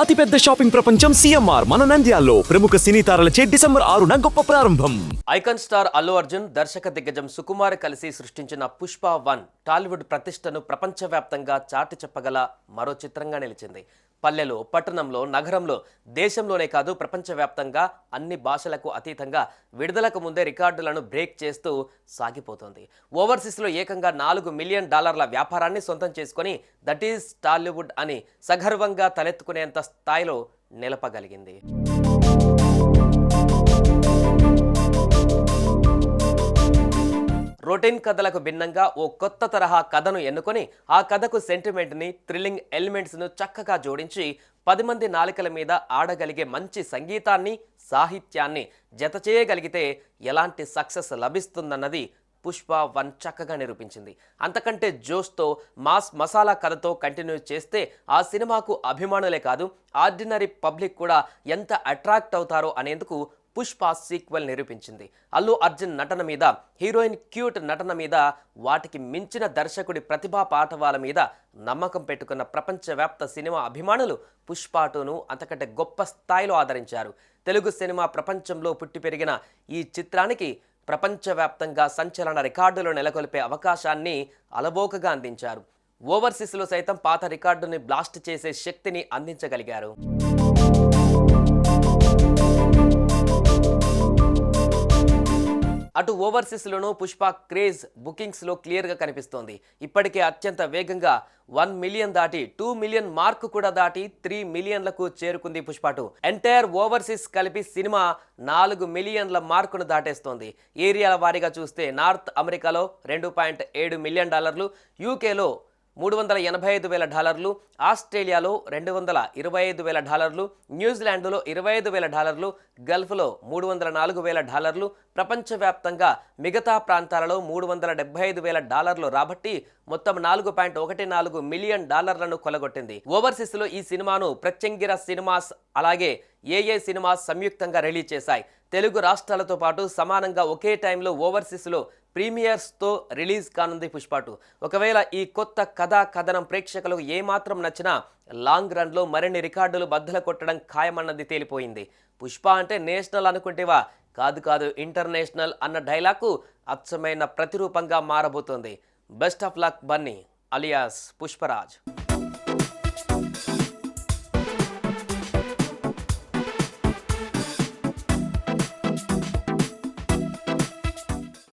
అతిపెద్ద షాపింగ్ ప్రపంచం సిఎంఆర్ మన నంద్యాలలో ప్రముఖ సినీ తారలచే డిసెంబర్ 6న గొప్ప ప్రారంభం. ఐకాన్ స్టార్ అల్లు అర్జున్, దర్శక దిగ్గజం సుకుమార్ కలిసి సృష్టించిన పుష్ప 1 టాలీవుడ్ ప్రతిష్టను ప్రపంచవ్యాప్తంగా చాటి చెప్పగల మరో చిత్రంగా నిలిచింది. పల్లెలో, పట్టణంలో, నగరంలో, దేశంలోనే కాదు ప్రపంచవ్యాప్తంగా అన్ని భాషలకు అతీతంగా విడుదలకు ముందే రికార్డులను బ్రేక్ చేస్తూ సాగిపోతోంది. ఓవర్సీస్లో ఏకంగా $4 మిలియన్ వ్యాపారాన్ని సొంతం చేసుకొని దట్ ఈజ్ టాలీవుడ్ అని సగర్వంగా తలెత్తుకునేంత స్థాయిలో నిలపగలిగింది. రొటీన్ కథలకు భిన్నంగా ఓ కొత్త తరహా కథను ఎన్నుకొని ఆ కథకు సెంటిమెంట్ని, థ్రిల్లింగ్ ఎలిమెంట్స్ను చక్కగా జోడించి 10 మంది నాలికల మీద ఆడగలిగే మంచి సంగీతాన్ని, సాహిత్యాన్ని జత చేయగలిగితే ఎలాంటి సక్సెస్ లభిస్తుందన్నది పుష్ప 1 చక్కగా నిరూపించింది. అంతకంటే జోష్తో మాస్ మసాలా కథతో కంటిన్యూ చేస్తే ఆ సినిమాకు అభిమానులే కాదు ఆర్డినరీ పబ్లిక్ కూడా ఎంత అట్రాక్ట్ అవుతారో అనేందుకు పుష్ప సీక్వెల్ నిరూపించింది. అల్లు అర్జున్ నటన మీద, హీరోయిన్ క్యూట్ నటన మీద, వాటికి మించిన దర్శకుడి ప్రతిభా పాఠవాల మీద నమ్మకం పెట్టుకున్న ప్రపంచవ్యాప్త సినిమా అభిమానులు పుష్ప 2ను అంతకంటే గొప్ప స్థాయిలో ఆదరించారు. తెలుగు సినిమా ప్రపంచంలో పుట్టి పెరిగిన ఈ చిత్రానికి ప్రపంచవ్యాప్తంగా సంచలన రికార్డులు నెలకొల్పే అవకాశాన్ని అలవోకగా అందించారు. ఓవర్సీస్లో సైతం పాత రికార్డుని బ్లాస్ట్ చేసే శక్తిని అందించగలిగారు. అటు ఓవర్సీస్లోనూ పుష్ప క్రేజ్ బుకింగ్స్లో క్లియర్గా కనిపిస్తోంది. ఇప్పటికే అత్యంత వేగంగా 1 మిలియన్ దాటి 2 మిలియన్ మార్క్ కూడా దాటి 3 మిలియన్లకు చేరుకుంది పుష్ప 2. ఎంటైర్ ఓవర్సీస్ కలిపి సినిమా 4 మిలియన్ల మార్కును దాటేస్తోంది. ఏరియాల వారీగా చూస్తే నార్త్ అమెరికాలో $2.7 మిలియన్, యూకేలో $385,000, ఆస్ట్రేలియాలో $225,000, న్యూజిలాండ్లో $25,000, గల్ఫ్లో $304,000, ప్రపంచవ్యాప్తంగా మిగతా ప్రాంతాలలో $375,000 రాబట్టి మొత్తం $4.14 మిలియన్ కొలగొట్టింది. ఓవర్సీస్లో ఈ సినిమాను ప్రత్యంగిర సినిమాస్ అలాగే ఏఏ సినిమాస్ సంయుక్తంగా రిలీజ్ చేశాయి. తెలుగు రాష్ట్రాలతో పాటు సమానంగా ఒకే టైంలో ఓవర్సీస్లో ప్రీమియర్స్తో రిలీజ్ కానుంది పుష్ప 2. ఒకవేళ ఈ కొత్త కథనం ప్రేక్షకులకు ఏమాత్రం నచ్చినా లాంగ్ రన్లో మరిన్ని రికార్డులు బద్దలు కొట్టడం ఖాయమన్నది తేలిపోయింది. పుష్ప అంటే నేషనల్ అనుకుంటేవా, కాదు ఇంటర్నేషనల్ అన్న డైలాగు అచ్చమైన ప్రతిరూపంగా మారబోతోంది. Best of luck Bunny alias Pushparaj.